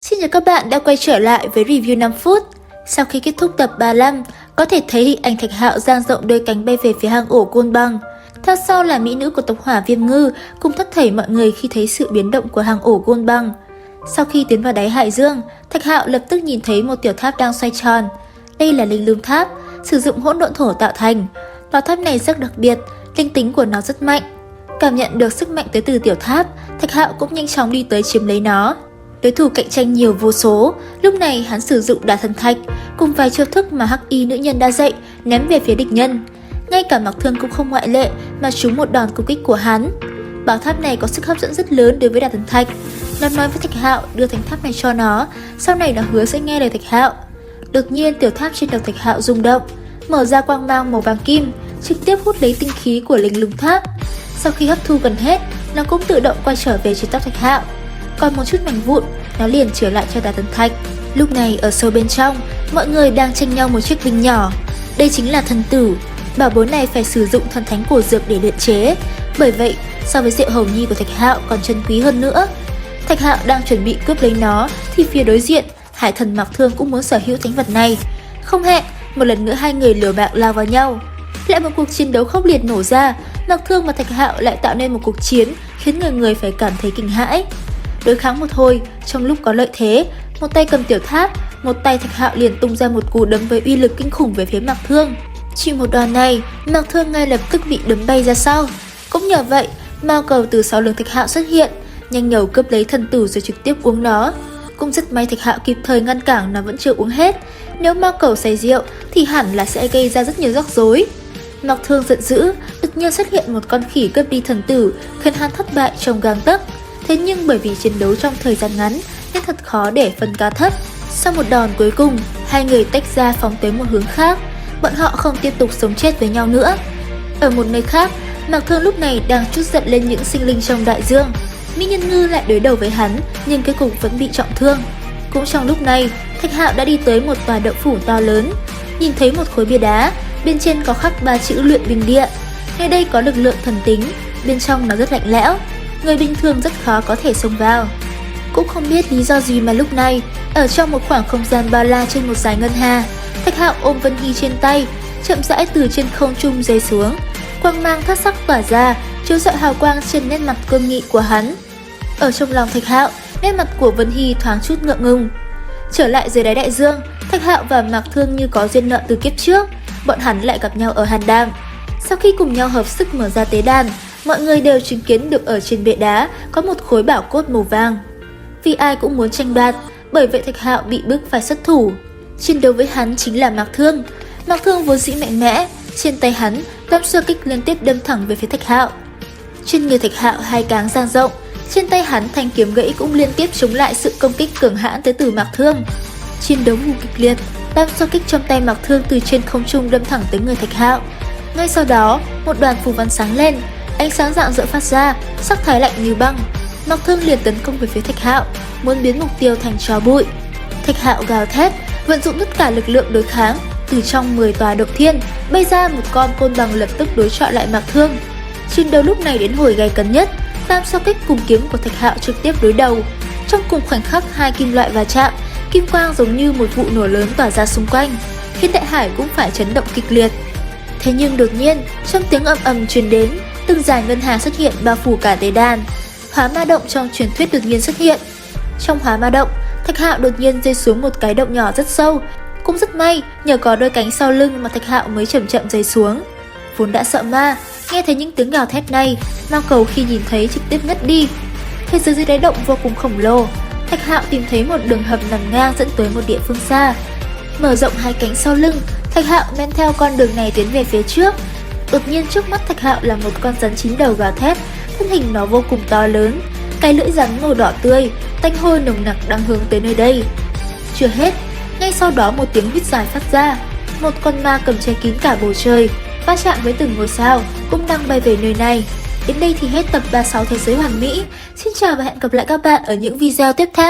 Xin chào các bạn đã quay trở lại với review 5 phút. Sau khi kết thúc tập 35, có thể thấy hình ảnh Thạch Hạo dang rộng đôi cánh bay về phía hang ổ Côn Bằng. Theo sau là mỹ nữ của tộc Hỏa Viêm Ngư cùng thất thảy mọi người khi thấy sự biến động của hang ổ Côn Bằng. Sau khi tiến vào đáy hải dương, Thạch Hạo lập tức nhìn thấy một tiểu tháp đang xoay tròn. Đây là linh lung tháp, sử dụng hỗn độn thổ tạo thành. Tòa tháp này rất đặc biệt, linh tính của nó rất mạnh. Cảm nhận được sức mạnh tới từ tiểu tháp, Thạch Hạo cũng nhanh chóng đi tới chiếm lấy nó. Đối thủ cạnh tranh nhiều vô số, lúc này hắn sử dụng đả thần thạch cùng vài chiêu thức mà hắc y nữ nhân đã dạy ném về phía địch nhân. Ngay cả Mạc Thương cũng không ngoại lệ mà trúng một đòn công kích của hắn. Bảo tháp này có sức hấp dẫn rất lớn đối với đả thần thạch. Nó nói với Thạch Hạo đưa thành tháp này cho nó, sau này nó hứa sẽ nghe lời Thạch Hạo. Đột nhiên tiểu tháp trên đầu Thạch Hạo rung động, mở ra quang mang màu vàng kim, trực tiếp hút lấy tinh khí của linh lung tháp. Sau khi hấp thu gần hết, nó cũng tự động quay trở về trên tóc Thạch Hạo. Còn một chút mảnh vụn, nó liền trở lại cho đả thần thạch. Lúc này ở sâu bên trong, mọi người đang tranh nhau một chiếc bình nhỏ. Đây chính là thần tử. Bảo bối này phải sử dụng thần thánh cổ dược để luyện chế. Bởi vậy, so với rượu hồng nhi của Thạch Hạo còn chân quý hơn nữa. Thạch Hạo đang chuẩn bị cướp lấy nó, thì phía đối diện, hải thần Mạc Thương cũng muốn sở hữu thánh vật này. Không hẹn, một lần nữa hai người liều mạng lao vào nhau. Lại một cuộc chiến đấu khốc liệt nổ ra, Mạc Thương và Thạch Hạo lại tạo nên một cuộc chiến khiến người người phải cảm thấy kinh hãi. Đối kháng một hồi, trong lúc có lợi thế, một tay cầm tiểu tháp, một tay Thạch Hạo liền tung ra một cú đấm với uy lực kinh khủng về phía Mạc Thương. Chỉ một đòn này, Mạc Thương ngay lập tức bị đấm bay ra sau. Cũng nhờ vậy, mao cầu từ sau lưng Thạch Hạo xuất hiện, nhanh nhẩu cướp lấy thần tử rồi trực tiếp uống nó. Cũng rất may Thạch Hạo kịp thời ngăn cản nó vẫn chưa uống hết. Nếu mao cầu say rượu thì hẳn là sẽ gây ra rất nhiều rắc rối. Mạc Thương giận dữ, đột nhiên xuất hiện một con khỉ cướp đi thần tử, khiến hắn thất bại trong gang tấc. Thế nhưng bởi vì chiến đấu trong thời gian ngắn nên thật khó để phân cao thấp. Sau một đòn cuối cùng, hai người tách ra phóng tới một hướng khác. Bọn họ không tiếp tục sống chết với nhau nữa. Ở một nơi khác, Mạc Thương lúc này đang trút giận lên những sinh linh trong đại dương. Mỹ Nhân Ngư lại đối đầu với hắn, nhưng cuối cùng vẫn bị trọng thương. Cũng trong lúc này, Thạch Hạo đã đi tới một tòa động phủ to lớn. Nhìn thấy một khối bia đá, bên trên có khắc 3 chữ luyện binh địa. Nơi đây có lực lượng thần tính, bên trong nó rất lạnh lẽo. Người bình thường rất khó có thể xông vào. Cũng không biết lý do gì mà lúc này, ở trong một khoảng không gian bao la trên một dải ngân hà, Thạch Hạo ôm Vân Hy trên tay, chậm rãi từ trên không trung rơi xuống. Quang mang thất sắc tỏa ra, chiếu rọi hào quang trên nét mặt cương nghị của hắn. Ở trong lòng Thạch Hạo, nét mặt của Vân Hy thoáng chút ngượng ngùng. Trở lại dưới đáy đại dương, Thạch Hạo và Mạc Thương như có duyên nợ từ kiếp trước, bọn hắn lại gặp nhau ở hàn đàm. Sau khi cùng nhau hợp sức mở ra tế đàn, mọi người đều chứng kiến được ở trên bệ đá có một khối bảo cốt màu vàng. Vì ai cũng muốn tranh đoạt, bởi vậy Thạch Hạo bị bức phải xuất thủ. Chiến đấu với hắn chính là Mạc Thương. Mạc Thương vốn dĩ mạnh mẽ, trên tay hắn, tam sơ kích liên tiếp đâm thẳng về phía Thạch Hạo. Trên người Thạch Hạo hai cáng dang rộng, trên tay hắn thanh kiếm gãy cũng liên tiếp chống lại sự công kích cường hãn tới từ Mạc Thương. Chiến đấu vô kịch liệt, tam sơ kích trong tay Mạc Thương từ trên không trung đâm thẳng tới người Thạch Hạo. Ngay sau đó, một đoàn phù văn sáng lên, ánh sáng rạng rỡ phát ra, sắc thái lạnh như băng. Mạc Thương liền tấn công về phía Thạch Hạo, muốn biến mục tiêu thành tro bụi. Thạch Hạo gào thét, vận dụng tất cả lực lượng đối kháng. Từ trong 10 tòa động thiên bay ra một con côn bằng lập tức đối chọi lại Mạc Thương. Chiến đấu lúc này đến hồi gay cấn nhất, tam sao kích cùng kiếm của Thạch Hạo trực tiếp đối đầu. Trong cùng khoảnh khắc hai kim loại va chạm, kim quang giống như một vụ nổ lớn tỏa ra xung quanh, khiến đại hải cũng phải chấn động kịch liệt. Thế nhưng đột nhiên, trong tiếng ầm ầm truyền đến, từng dải ngân hà xuất hiện bao phủ cả tế đàn. Hóa ma động trong truyền thuyết đột nhiên xuất hiện. Trong hóa ma động, Thạch Hạo đột nhiên rơi xuống một cái động nhỏ rất sâu. Cũng rất may, nhờ có đôi cánh sau lưng mà Thạch Hạo mới chậm chậm rơi xuống. Vốn đã sợ ma, nghe thấy những tiếng gào thét này, Mao Cầu khi nhìn thấy trực tiếp ngất đi. Thế giới dưới đáy động vô cùng khổng lồ. Thạch Hạo tìm thấy một đường hầm nằm ngang dẫn tới một địa phương xa. Mở rộng hai cánh sau lưng, Thạch Hạo men theo con đường này tiến về phía trước. Đột nhiên trước mắt Thạch Hạo là một con rắn chín đầu gào thét, thân hình nó vô cùng to lớn, cái lưỡi rắn màu đỏ tươi, tanh hôi nồng nặc đang hướng tới nơi đây. Chưa hết, ngay sau đó một tiếng huýt dài phát ra, một con ma cầm che kín cả bầu trời, va chạm với từng ngôi sao cũng đang bay về nơi này. Đến đây thì hết tập 36 Thế giới hoàn mỹ. Xin chào và hẹn gặp lại các bạn ở những video tiếp theo.